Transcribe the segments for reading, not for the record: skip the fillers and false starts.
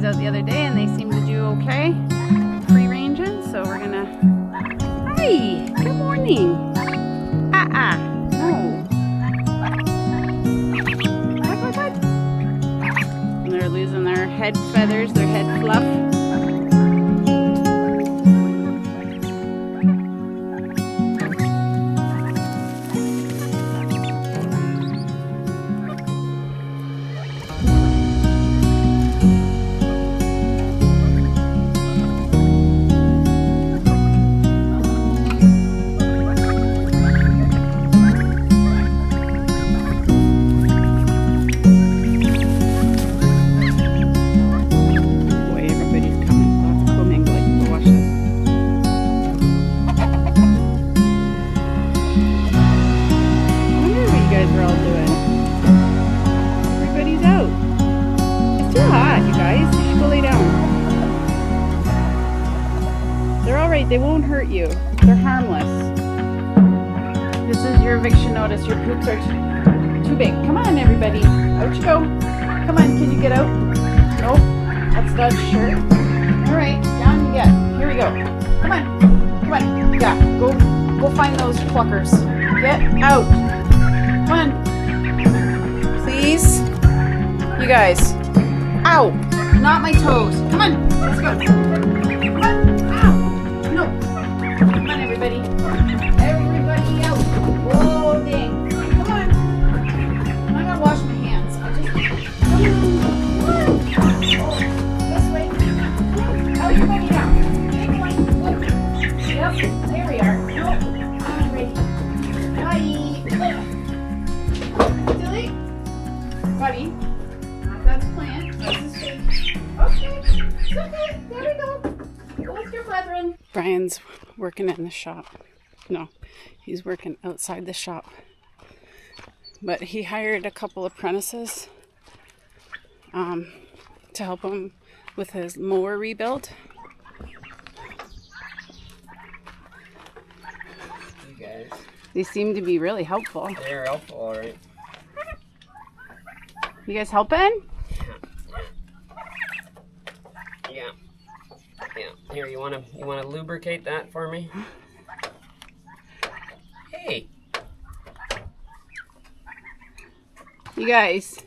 guys out the other day and they seem to do okay. Free ranging, so we're gonna... Hi! Good morning! No. What? And they're losing their head feathers, their head fluff. They won't hurt you. They're harmless. This is your eviction notice. Your poops are too big. Come on, everybody. Out you go. Come on, can you get out? Nope. That's not sure. All right, down you get. Here we go. Come on. Come on. Yeah, go find those cluckers. Get out. Come on. Please. You guys. Ow. Not my toes. Come on. Let's go. Everybody out. Oh, dang. Come on. I gotta wash my hands. Come on. Oh, this way. Everybody down. Big one. Yep, there we are. Nope. I'm ready. Bye. Dilly. Buddy. That's a plant. That's a stick. Okay. It's okay. There we go. Go with your brethren. Brian's working in the shop. No, he's working outside the shop. But he hired a couple apprentices to help him with his mower rebuild. You guys. They seem to be really helpful. They're helpful, all right. You guys helping? Yeah. Here, you wanna lubricate that for me? Hey. You guys.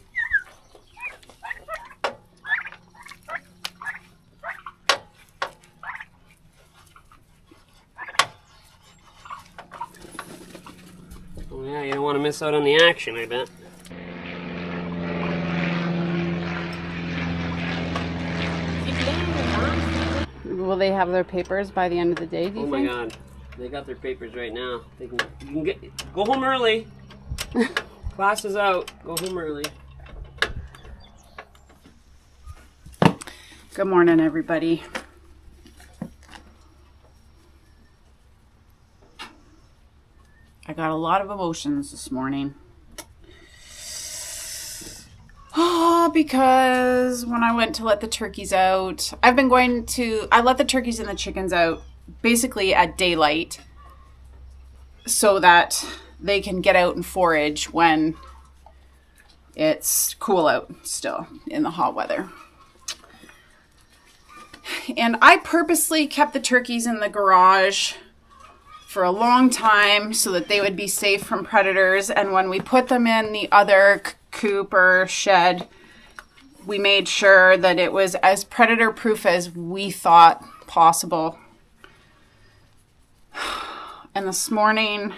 Oh yeah, you don't want to miss out on the action, I bet. Will they have their papers by the end of the day, do you think? Oh my God. They got their papers right now. You can go home early. Class is out. Go home early. Good morning, everybody. I got a lot of emotions this morning. Because when I went to let the turkeys out, I let the turkeys and the chickens out basically at daylight so that they can get out and forage when it's cool out still in the hot weather. And I purposely kept the turkeys in the garage for a long time so that they would be safe from predators. And when we put them in the other coop or shed, we made sure that it was as predator proof as we thought possible. And this morning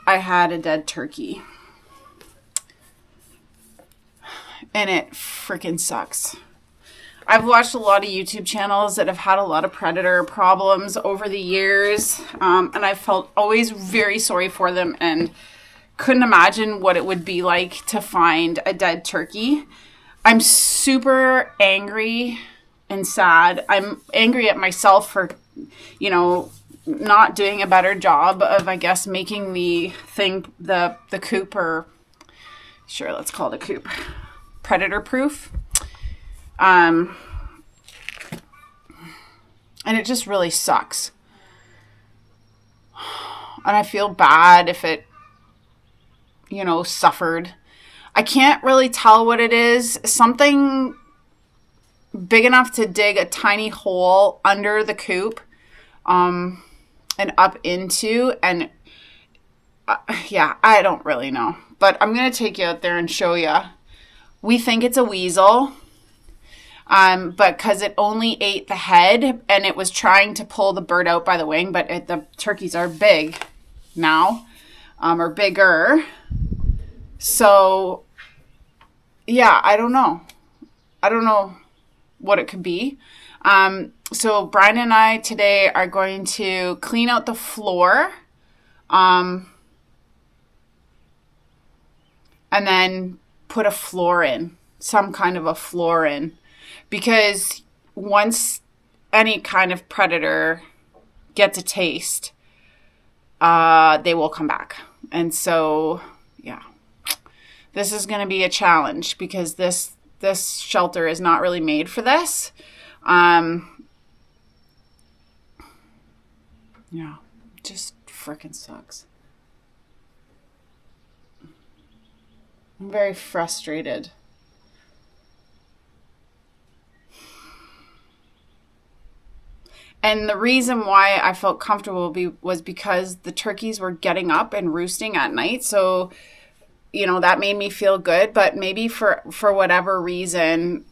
I had a dead turkey. And it freaking sucks. I've watched a lot of YouTube channels that have had a lot of predator problems over the years. And I felt always very sorry for them and couldn't imagine what it would be like to find a dead turkey. I'm super angry and sad. I'm angry at myself for, not doing a better job of, I guess, making the coop, or sure, let's call it a coop, predator proof. And it just really sucks. And I feel bad if it, suffered. I can't really tell what it is. Something big enough to dig a tiny hole under the coop and up into. And yeah, I don't really know. But I'm going to take you out there and show you. We think it's a weasel. But because it only ate the head and it was trying to pull the bird out by the wing, but the turkeys are big now, or bigger. So, yeah, I don't know. I don't know what it could be. So Brian and I today are going to clean out the floor, and then put a floor in, some kind of a floor in. Because once any kind of predator gets a taste, they will come back. And so, yeah, this is going to be a challenge because this shelter is not really made for this. Yeah, just freaking sucks. I'm very frustrated. And the reason why I felt comfortable was because the turkeys were getting up and roosting at night. So, you know, that made me feel good. But maybe for whatever reason,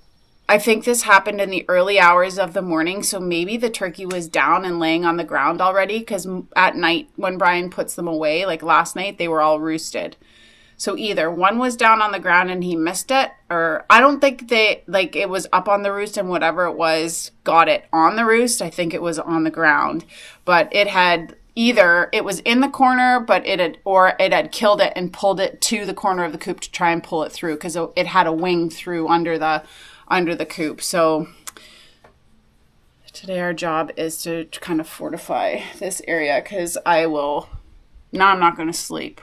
I think this happened in the early hours of the morning. So maybe the turkey was down and laying on the ground already. Because at night, when Brian puts them away, like last night, they were all roosted. So either one was down on the ground and he missed it, or I don't think it was up on the roost and whatever it was got it on the roost. I think it was on the ground, but it was in the corner, but it had killed it and pulled it to the corner of the coop to try and pull it through because it had a wing through under the coop. So today our job is to kind of fortify this area because I'm not going to sleep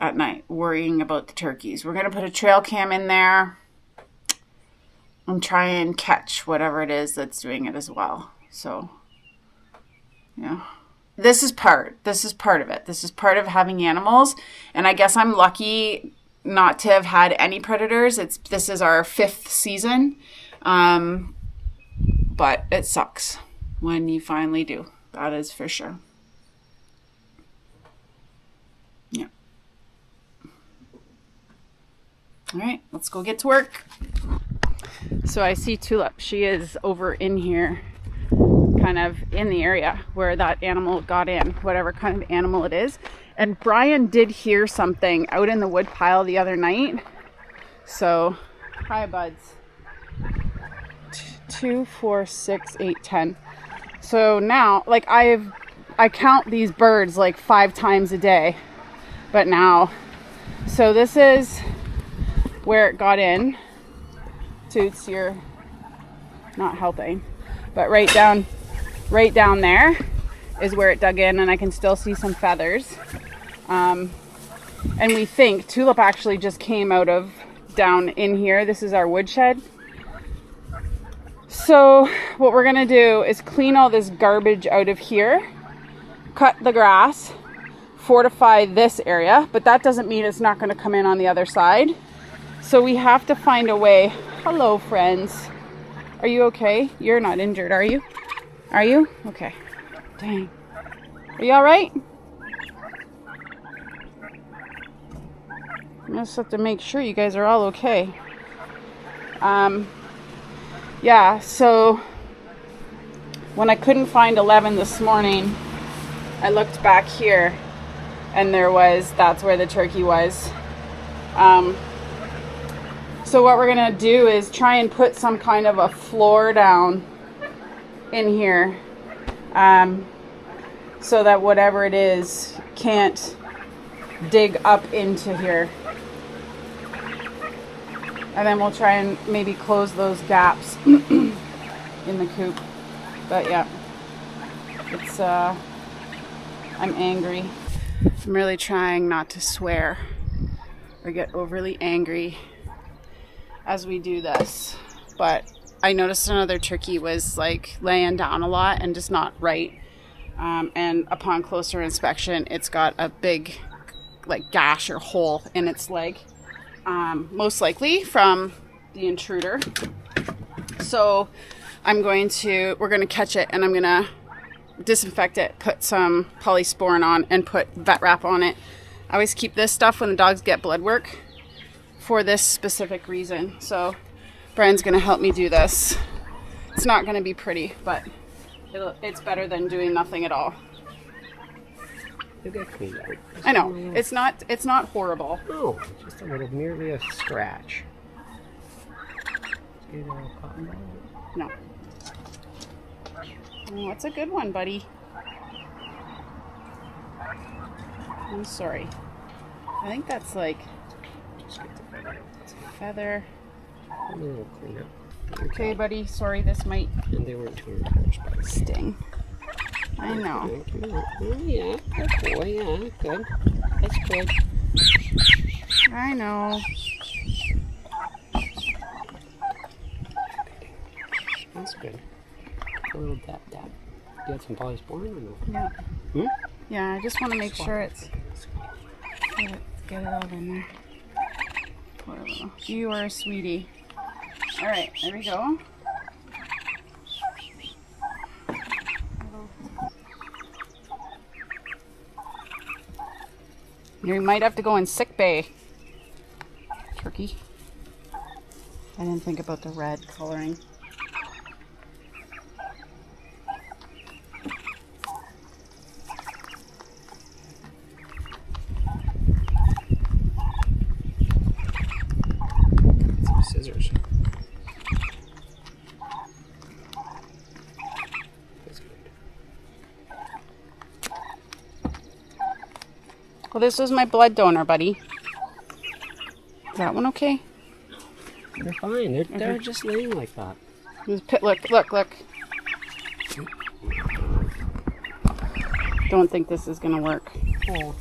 at night worrying about the turkeys. We're going to put a trail cam in there and try and catch whatever it is that's doing it as well. So, yeah. This is part of it. This is part of having animals. And I guess I'm lucky not to have had any predators. This is our 5th season. But it sucks when you finally do. That is for sure. Yeah. All right, let's go get to work. So I see Tulip. She is over in here, kind of in the area where that animal got in, whatever kind of animal it is. And Brian did hear something out in the wood pile the other night. So, hi buds. 2, 4, 6, 8, 10. So now, like I count these birds like 5 times a day. But now, so this is where it got in. Toots, you're not helping. But right down there is where it dug in, and I can still see some feathers. And we think Tulip actually just came out of down in here. This is our woodshed. So what we're gonna do is clean all this garbage out of here, cut the grass, fortify this area, but that doesn't mean it's not gonna come in on the other side. So we have to find a way. Hello, friends. Are you okay? You're not injured, are you? Are you? Okay. Dang. Are you all right? I just have to make sure you guys are all okay. Yeah, so when I couldn't find 11 this morning, I looked back here and that's where the turkey was. So what we're gonna do is try and put some kind of a floor down in here, so that whatever it is can't dig up into here. And then we'll try and maybe close those gaps in the coop. But yeah, it's, I'm angry. I'm really trying not to swear or get overly angry as we do this. But I noticed another turkey was like laying down a lot and just not right. And upon closer inspection, it's got a big like gash or hole in its leg. Most likely from the intruder. So we're going to catch it, and I'm going to disinfect it, put some polysporin on, and put vet wrap on it. I always keep this stuff when the dogs get blood work for this specific reason. So Brian's going to help me do this. It's not going to be pretty, but it's better than doing nothing at all. You'll get cleaned out. I know. It's not horrible. No, just a little, merely a scratch. No. Oh, it's a good one, buddy. I'm sorry. I think that's like feather. A little cleanup. Okay, buddy. Sorry, this might. And they weren't too encouraged by this. Sting. I know. Oh, yeah, good boy. Yeah, good. That's good. I know. That's good. A little dap. You had some polysporin or no? Yeah. Hmm? Yeah, I just want to make sure it's. Get it all in there. Poor little. You are a sweetie. All right, there we go. You might have to go in sick bay. Turkey. I didn't think about the red coloring. Some scissors. That's good. Well, this was my blood donor, buddy. Is that one okay? They're fine. They're just laying like that. Look. Don't think this is gonna work. Oh.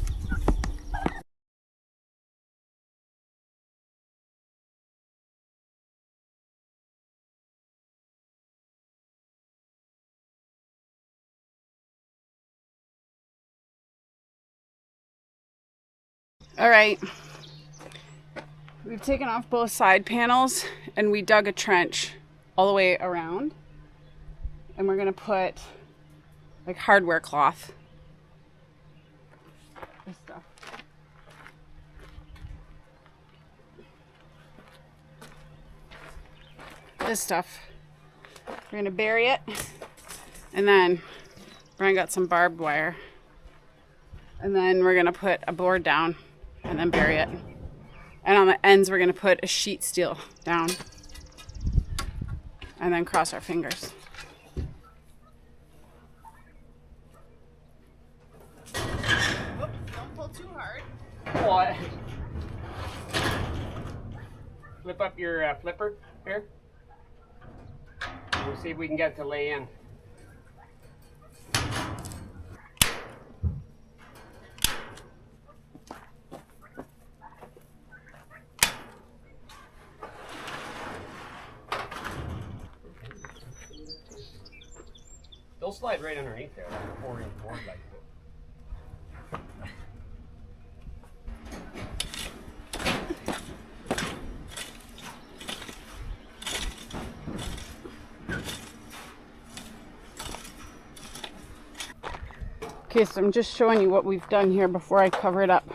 All right. We've taken off both side panels and we dug a trench all the way around. And we're gonna put like hardware cloth. This stuff. This stuff. We're gonna bury it. And then Brian got some barbed wire. And then we're gonna put a board down and then bury it. And on the ends, we're going to put a sheet steel down. And then cross our fingers. Whoop, don't pull too hard. What? Flip up your flipper here. We'll see if we can get it to lay in. They'll slide right underneath there, like a 4-inch board like that. Okay, so I'm just showing you what we've done here before I cover it up.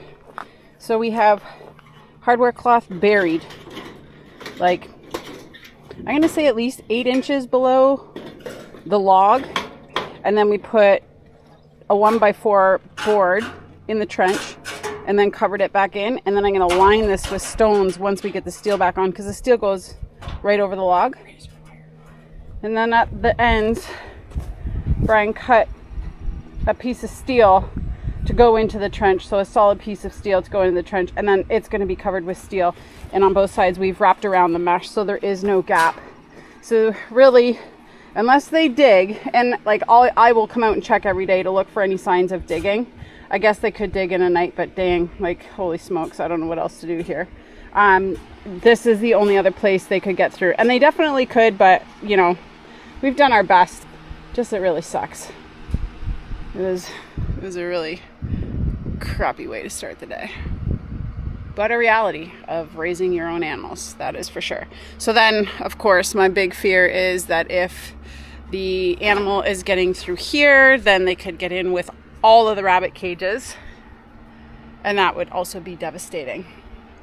So we have hardware cloth buried, like, I'm going to say at least 8 inches below the log. And then we put a 1x4 board in the trench and then covered it back in. And then I'm going to line this with stones once we get the steel back on, because the steel goes right over the log. And then at the ends, Brian cut a piece of steel to go into the trench. So a solid piece of steel to go into the trench. And then it's going to be covered with steel. And on both sides, we've wrapped around the mesh so there is no gap. So really, unless they dig, and like I will come out and check every day to look for any signs of digging. I guess they could dig in a night, but dang, like, holy smokes, I don't know what else to do here. This is the only other place they could get through. And they definitely could, but, you know, we've done our best. Just it really sucks. It was a really crappy way to start the day. but a reality of raising your own animals, that is for sure. So then, of course, my big fear is that if the animal is getting through here, then they could get in with all of the rabbit cages, and that would also be devastating.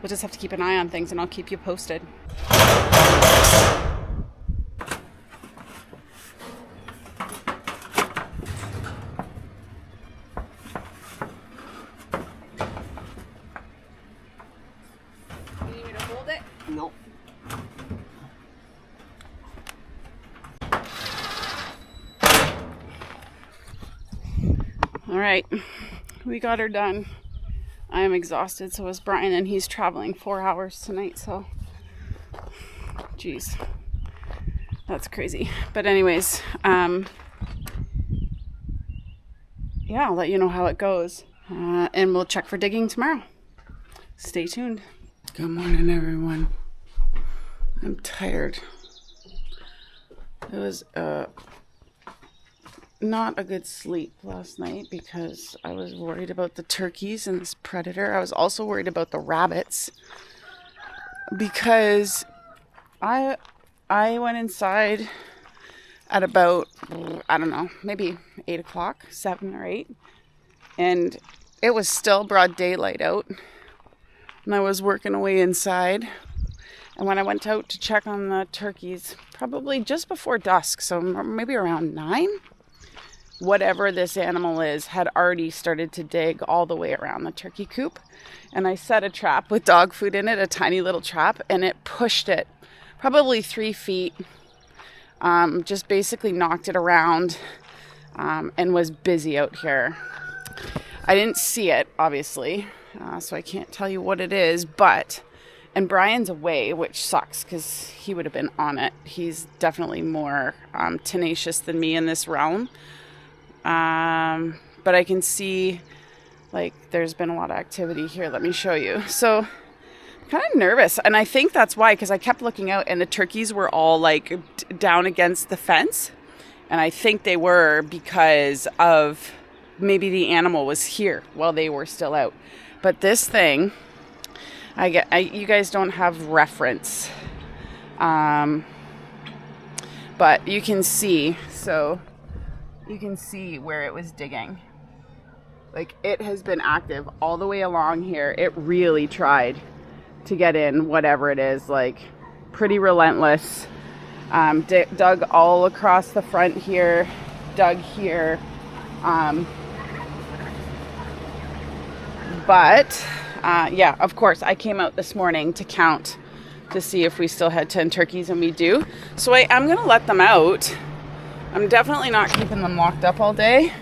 We'll just have to keep an eye on things, and I'll keep you posted. Nope. All right, we got her done. I am exhausted, so is Brian, and he's traveling 4 hours tonight, so geez, that's crazy. But anyways, yeah, I'll let you know how it goes, and we'll check for digging tomorrow. Stay tuned. Good morning, everyone. I'm tired. It was not a good sleep last night because I was worried about the turkeys and this predator. I was also worried about the rabbits because I went inside at about, I don't know, maybe 8 o'clock, 7 or 8, and it was still broad daylight out, and I was working away inside. And when I went out to check on the turkeys, probably just before dusk, so maybe around 9, whatever this animal is had already started to dig all the way around the turkey coop. And I set a trap with dog food in it, a tiny little trap, and it pushed it probably 3 feet, just basically knocked it around, and was busy out here. I didn't see it, obviously, so I can't tell you what it is, and Brian's away, which sucks because he would have been on it. He's definitely more tenacious than me in this realm. But I can see, like, there's been a lot of activity here. Let me show you. So I'm kind of nervous, and I think that's why, because I kept looking out and the turkeys were all like down against the fence, and I think they were because of maybe the animal was here while they were still out. But this thing, you guys don't have reference, but you can see, so you can see where it was digging. Like, it has been active all the way along here. It really tried to get in, whatever it is, like, pretty relentless. Dug all across the front here, dug here, but yeah, of course, I came out this morning to count to see if we still had 10 turkeys, and we do. So I am going to let them out. I'm definitely not keeping them locked up all day.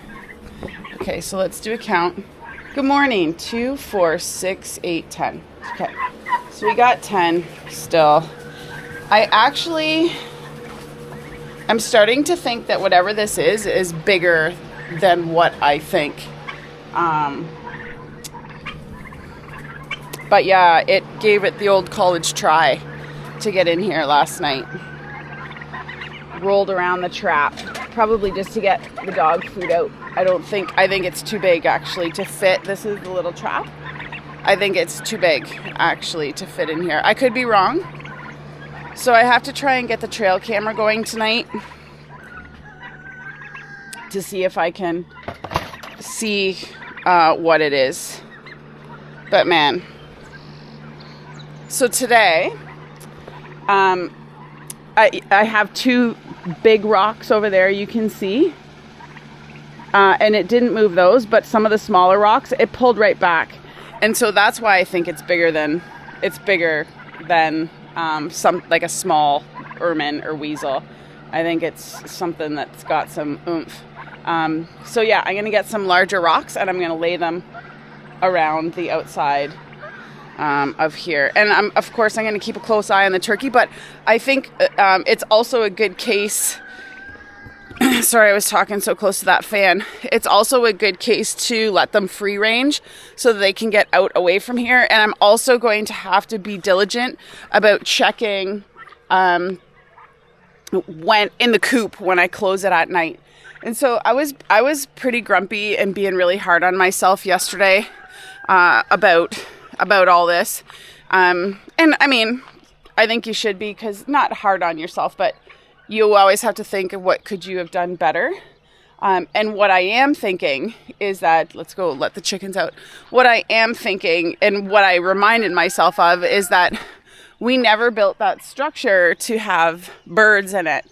Okay, so let's do a count. Good morning. 2, 4, 6, 8, 10. Okay, so we got 10 still. I'm starting to think that whatever this is bigger than what I think. But yeah, it gave it the old college try to get in here last night. Rolled around the trap, probably just to get the dog food out. I think it's too big actually to fit. This is the little trap. I think it's too big actually to fit in here. I could be wrong. So I have to try and get the trail camera going tonight to see if I can see what it is. But man. So today, I have 2 big rocks over there you can see. And it didn't move those, but some of the smaller rocks, it pulled right back. And so that's why I think it's bigger than some, like a small ermine or weasel. I think it's something that's got some oomph. So yeah, I'm going to get some larger rocks, and I'm going to lay them around the outside of here. And of course, I'm going to keep a close eye on the turkey, but I think it's also a good case. Sorry, I was talking so close to that fan. It's also a good case to let them free range so that they can get out away from here. And I'm also going to have to be diligent about checking when in the coop when I close it at night. And so I was pretty grumpy and being really hard on myself yesterday about about all this. And I mean, I think you should be, because not hard on yourself, but you always have to think of what could you have done better. And what I am thinking is that, let's go let the chickens out. What I am thinking and what I reminded myself of is that we never built that structure to have birds in it.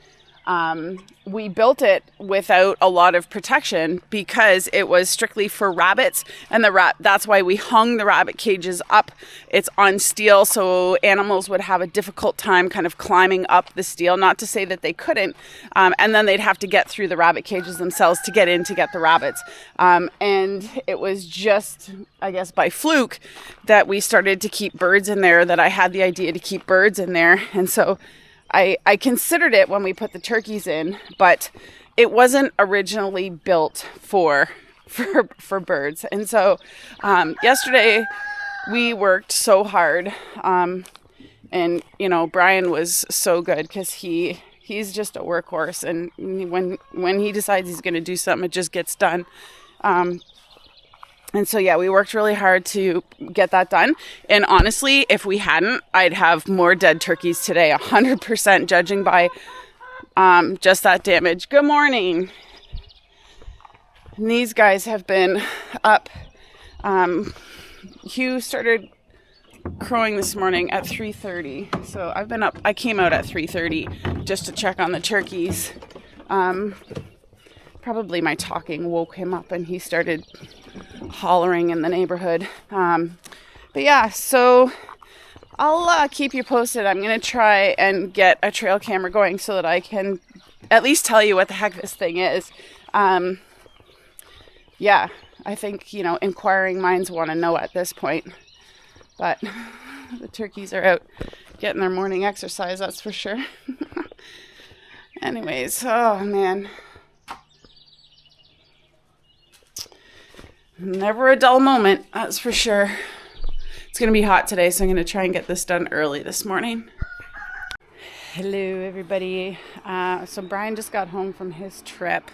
We built it without a lot of protection because it was strictly for rabbits, and that's why we hung the rabbit cages up. It's on steel, so animals would have a difficult time kind of climbing up the steel, not to say that they couldn't, and then they'd have to get through the rabbit cages themselves to get in to get the rabbits. And it was just, I guess, by fluke that we started to keep birds in there, that I had the idea to keep birds in there. And so I considered it when we put the turkeys in, but it wasn't originally built for birds. And so yesterday we worked so hard, and you know, Brian was so good because he's just a workhorse, and when he decides he's going to do something, it just gets done. And so, yeah, we worked really hard to get that done. And honestly, if we hadn't, I'd have more dead turkeys today, 100%, judging by just that damage. Good morning. And these guys have been up. Hugh started crowing this morning at 3:30. So I've been up. I came out at 3:30 just to check on the turkeys. Probably my talking woke him up and he started hollering in the neighborhood. But yeah, so I'll keep you posted. I'm going to try and get a trail camera going so that I can at least tell you what the heck this thing is. Yeah, I think, you know, inquiring minds want to know at this point. But the turkeys are out getting their morning exercise, that's for sure. Anyways, oh man. Never a dull moment, that's for sure. It's going to be hot today, so I'm going to try and get this done early this morning. Hello, everybody. So Brian just got home from his trip,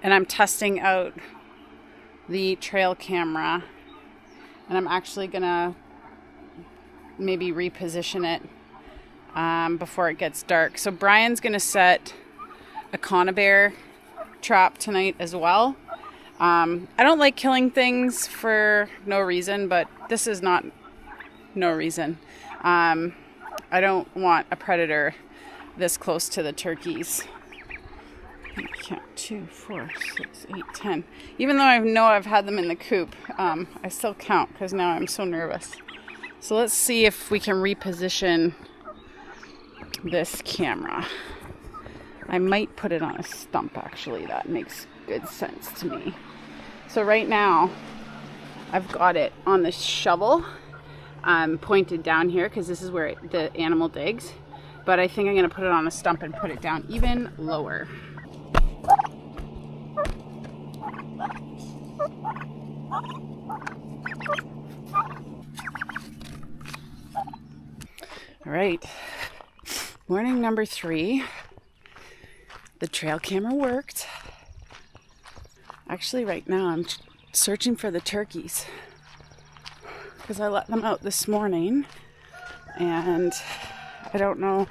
and I'm testing out the trail camera. And I'm actually going to maybe reposition it before it gets dark. So Brian's going to set a conibear trap tonight as well. I don't like killing things for no reason, but this is not no reason. I don't want a predator this close to the turkeys. Count 2, 4, 6, 8, 10. Even though I know I've had them in the coop, I still count because now I'm so nervous. So let's see if we can reposition this camera. I might put it on a stump, actually. That makes good sense to me. So right now, I've got it on the shovel, pointed down here because this is where the animal digs. But I think I'm going to put it on a stump and put it down even lower. All right, morning number 3. The trail camera worked. Actually, right now I'm searching for the turkeys because I let them out this morning and I don't know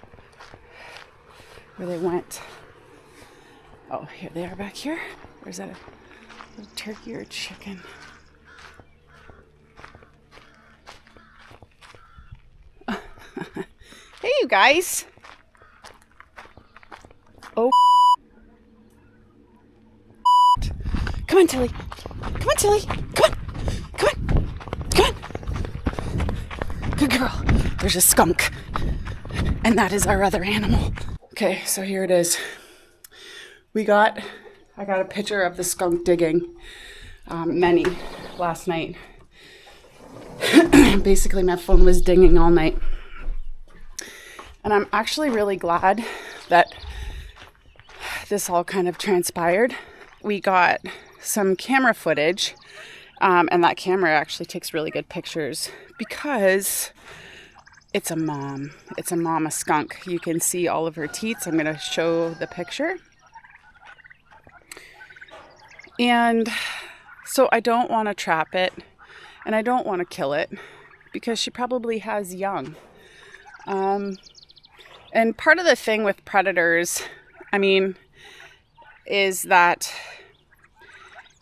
where they went. Oh, here they are back here. Or is that a turkey or a chicken? Hey, you guys. Oh. Come on, Tilly. Come on, Tilly. Come on. Come on. Come on. Good girl. There's a skunk. And that is our other animal. Okay, so here it is. I got a picture of the skunk digging many last night. Basically, my phone was dinging all night. And I'm actually really glad that this all kind of transpired. We got some camera footage, and that camera actually takes really good pictures because it's a mom. It's a mama skunk. You can see all of her teats. I'm going to show the picture. And so I don't want to trap it, and I don't want to kill it, because she probably has young. And part of the thing with predators, I mean, is that,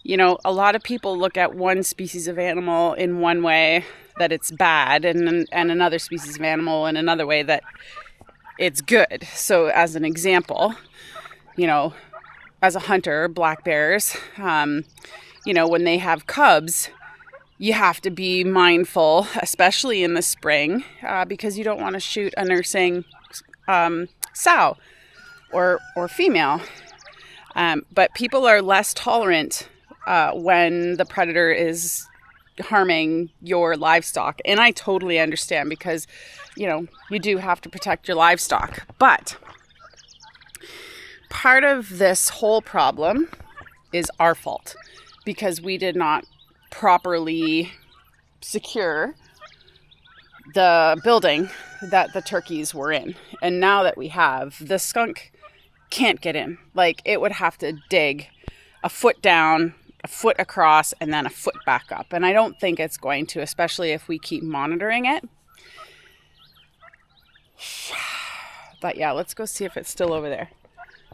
you know, a lot of people look at one species of animal in one way that it's bad, and another species of animal in another way that it's good. So as an example, you know, as a hunter, black bears, you know, when they have cubs, you have to be mindful, especially in the spring, because you don't want to shoot a nursing sow or female. But people are less tolerant when the predator is harming your livestock. And I totally understand, because, you know, you do have to protect your livestock. But part of this whole problem is our fault, because we did not properly secure the building that the turkeys were in. And now that we have, the skunk can't get in. Like, it would have to dig a foot down, a foot across, and then a foot back up. And I don't think it's going to, especially if we keep monitoring it. But yeah, let's go see if it's still over there.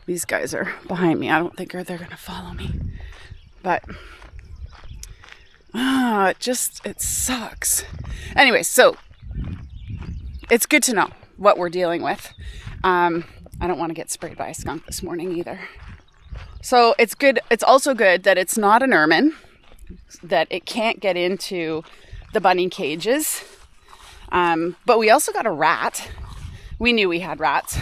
These guys are behind me. I don't think they're going to follow me. But it sucks. Anyway, so it's good to know what we're dealing with. I don't want to get sprayed by a skunk this morning either. So it's good. It's also good that it's not an ermine, that it can't get into the bunny cages. But we also got a rat. We knew we had rats,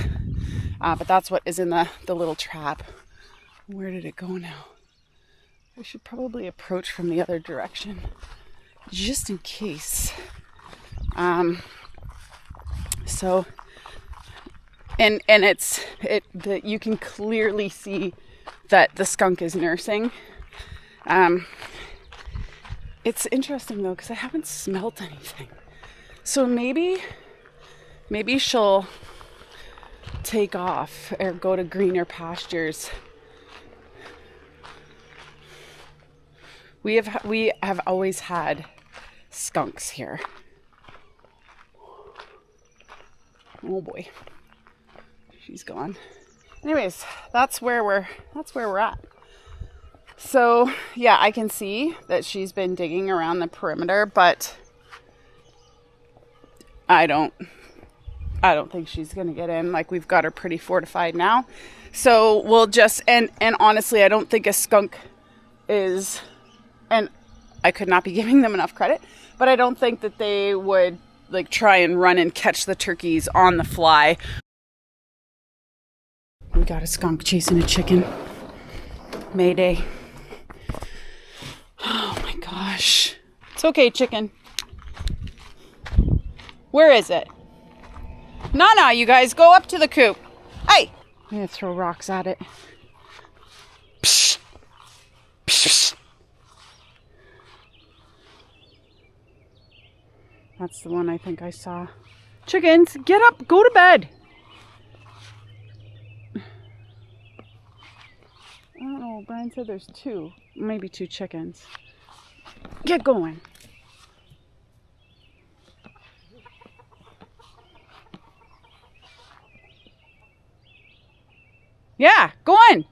but that's what is in the little trap. Where did it go now? I should probably approach from the other direction, just in case. So, and you can clearly see that the skunk is nursing. It's interesting though, because I haven't smelt anything. So maybe she'll take off or go to greener pastures. We have always had skunks here. Oh boy, she's gone. Anyways, that's where we're at. So yeah, I can see that she's been digging around the perimeter, but I don't think she's gonna get in. Like, we've got her pretty fortified now. So we'll just, and honestly, I don't think a skunk is, and I could not be giving them enough credit, but I don't think that they would like try and run and catch the turkeys on the fly. We got a skunk chasing a chicken. Mayday. Oh my gosh. It's okay, chicken. Where is it? No, you guys go up to the coop. Hey! I'm gonna throw rocks at it. Psh! Psh! That's the one I think I saw. Chickens, get up, go to bed. I don't know, Brian said there's maybe two chickens. Get going. Yeah, go on.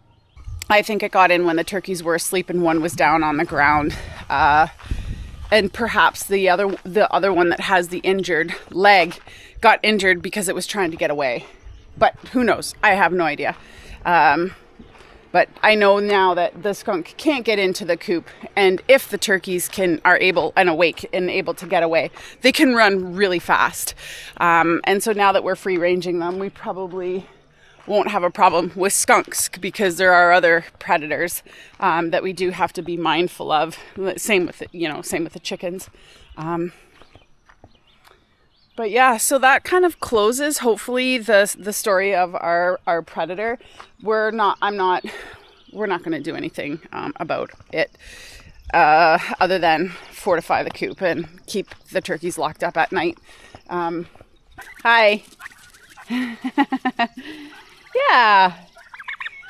I think it got in when the turkeys were asleep and one was down on the ground. And perhaps the other one that has the injured leg got injured because it was trying to get away. But who knows? I have no idea. But I know now that the skunk can't get into the coop, and if the turkeys are able and awake and able to get away, they can run really fast. And so now that we're free ranging them, we probably won't have a problem with skunks, because there are other predators that we do have to be mindful of. Same with the chickens. But yeah, so that kind of closes hopefully the story of our predator. We're not going to do anything about it other than fortify the coop and keep the turkeys locked up at night. Hi. Yeah.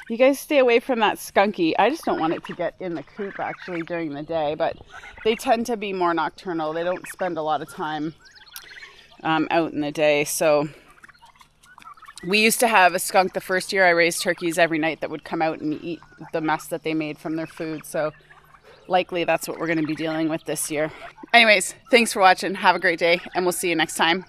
You guys stay away from that skunky. I just don't want it to get in the coop actually during the day, but they tend to be more nocturnal. They don't spend a lot of time out in the day. So we used to have a skunk the first year I raised turkeys every night that would come out and eat the mess that they made from their food. So likely that's what we're going to be dealing with this year. Anyways, thanks for watching. Have a great day, and we'll see you next time.